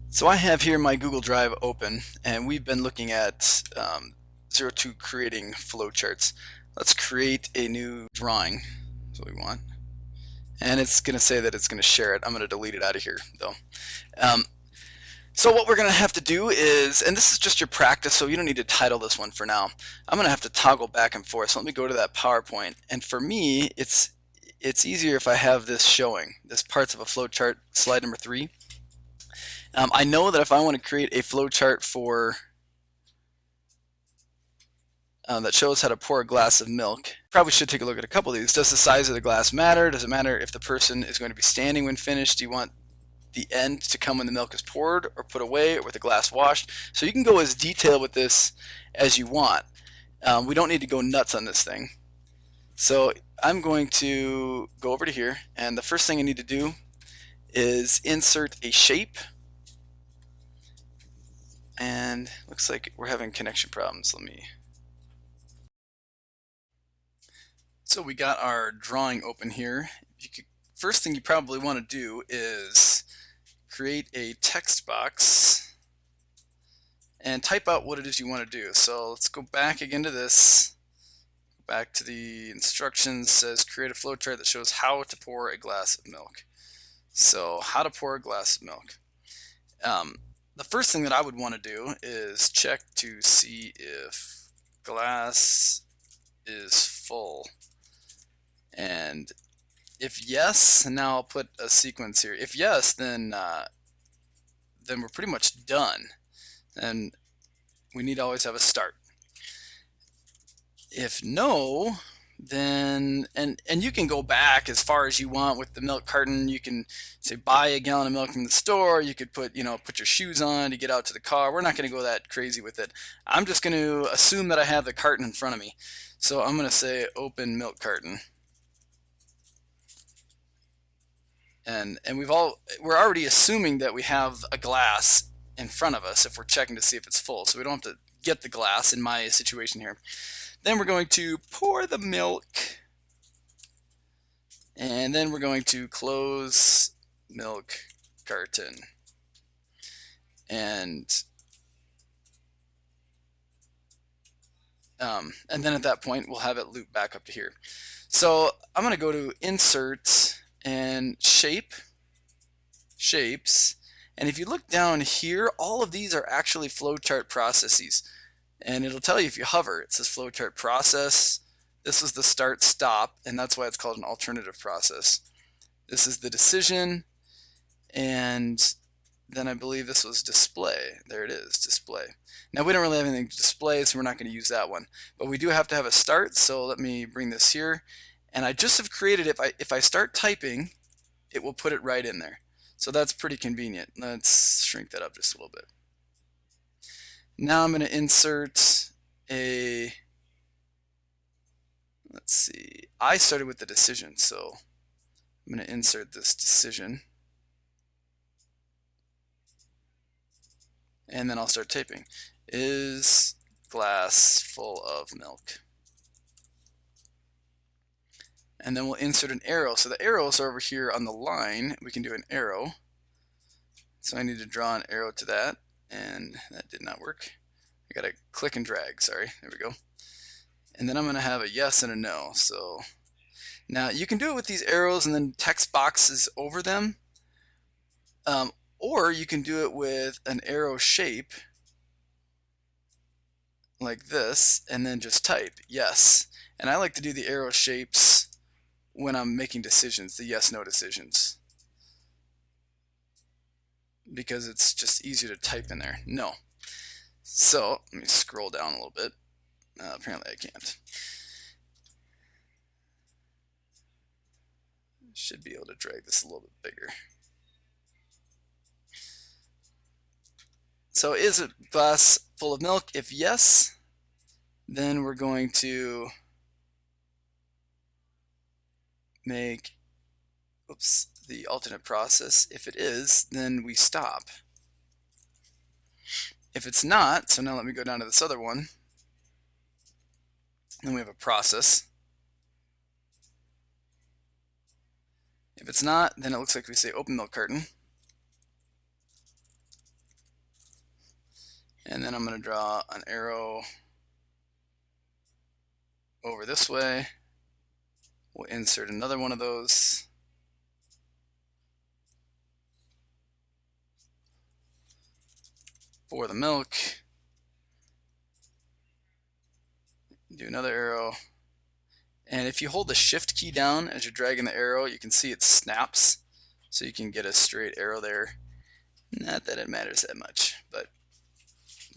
So I have here my Google Drive open, and we've been looking at 0 to creating flowcharts. Let's create a new drawing. That's what we want. And it's going to say that it's going to share it. I'm going to delete it out of here, though. Um, so what we're going to have to do is, and this is just your practice, so you don't need to title this one for now. I'm going to have to toggle back and forth. So let me go to that PowerPoint. And for me, it's easier if I have this showing. This parts of a flowchart, slide number 3. I know that if I want to create a flowchart for that shows how to pour a glass of milk, probably should take a look at a couple of these. Does the size of the glass matter? Does it matter if the person is going to be standing when finished? Do you want the end to come when the milk is poured or put away or with the glass washed? So you can go as detailed with this as you want. We don't need to go nuts on this thing. So I'm going to go over to here, and the first thing I need to do is insert a shape. And looks like we're having connection problems. So we got our drawing open here. First thing you probably want to do is create a text box and type out what it is you want to do. So let's go back again to this. Back to the instructions. Says create a flowchart that shows how to pour a glass of milk. So how to pour a glass of milk. The first thing that I would want to do is check to see if glass is full. And if yes, now I'll put a sequence here. If yes, then we're pretty much done. And we need to always have a start. If no, then and you can go back as far as you want with the milk carton. You can say buy a gallon of milk from the store. You could put your shoes on to get out to the car. We're not going to go that crazy with it. I'm just going to assume that I have the carton in front of me. So I'm going to say open milk carton. And we're already assuming that we have a glass in front of us if we're checking to see if it's full. So we don't have to get the glass in my situation here. Then we're going to pour the milk, and then we're going to close milk carton. And then at that point we'll have it loop back up to here. So I'm going to go to insert and shapes, and if you look down here, all of these are actually flowchart processes, and it'll tell you if you hover. It says flowchart process. This is the start stop, and that's why it's called an alternative process. This is the decision, and then I believe this was display. There it is, display. Now we don't really have anything to display, so we're not going to use that one, but we do have to have a start. So let me bring this here, and I just have created, if I start typing, it will put it right in there. So that's pretty convenient. Let's shrink that up just a little bit. Now I'm going to insert a, let's see, I started with the decision, so I'm going to insert this decision. And then I'll start typing. Is glass full of milk? And then we'll insert an arrow. So the arrows are over here on the line. We can do an arrow. So I need to draw an arrow to that, and that did not work. I gotta click and drag, sorry, there we go. And then I'm gonna have a yes and a no. So now you can do it with these arrows and then text boxes over them, or you can do it with an arrow shape like this and then just type yes. And I like to do the arrow shapes when I'm making decisions, the yes/no decisions, because it's just easier to type in there. No. So let me scroll down a little bit. Apparently I can't. Should be able to drag this a little bit bigger. So is a glass full of milk? If yes, then we're going to make the alternate process. If it is, then we stop. If it's not, so now let me go down to this other one. Then we have a process. If it's not, then it looks like we say open milk carton. And then I'm going to draw an arrow over this way. We'll insert another one of those. For the milk. Do another arrow. And if you hold the shift key down as you're dragging the arrow, you can see it snaps. So you can get a straight arrow there. Not that it matters that much, but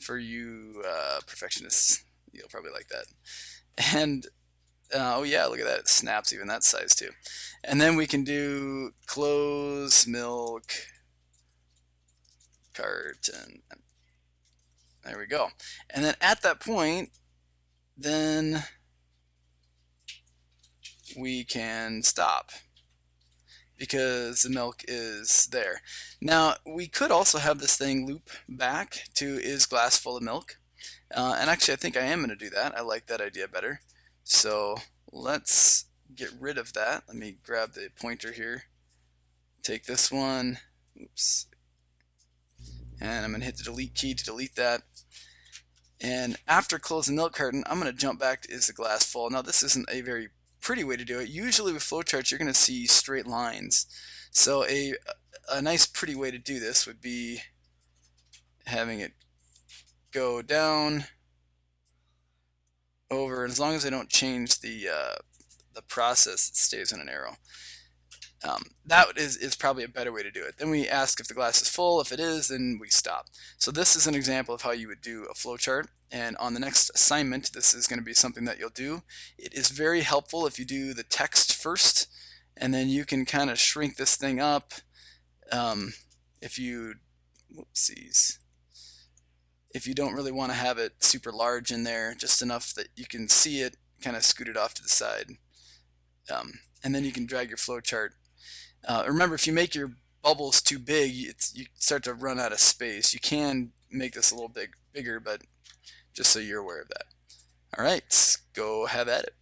for you perfectionists, you'll probably like that. And oh yeah, look at that, it snaps even that size too. And then we can do close milk carton. There we go. And then at that point, then we can stop because the milk is there. Now we could also have this thing loop back to is glass full of milk. And actually I think I am going to do that. I like that idea better. So let's get rid of that. Let me grab the pointer here. Take this one. Oops. And I'm going to hit the delete key to delete that. And after closing the milk carton, I'm going to jump back to is the glass full. Now this isn't a very pretty way to do it. Usually with flowcharts you're going to see straight lines. So a nice pretty way to do this would be having it go down, over, and as long as I don't change the process, it stays on an arrow. That is probably a better way to do it. Then we ask if the glass is full. If it is, then we stop. So this is an example of how you would do a flowchart. And on the next assignment, this is going to be something that you'll do. It is very helpful if you do the text first, and then you can kind of shrink this thing up. If you, whoopsies. If you don't really want to have it super large in there, just enough that you can see it, kind of scoot it off to the side. And then you can drag your flowchart. Remember, if you make your bubbles too big, you start to run out of space. You can make this a little bigger, but just so you're aware of that. All right, go have at it.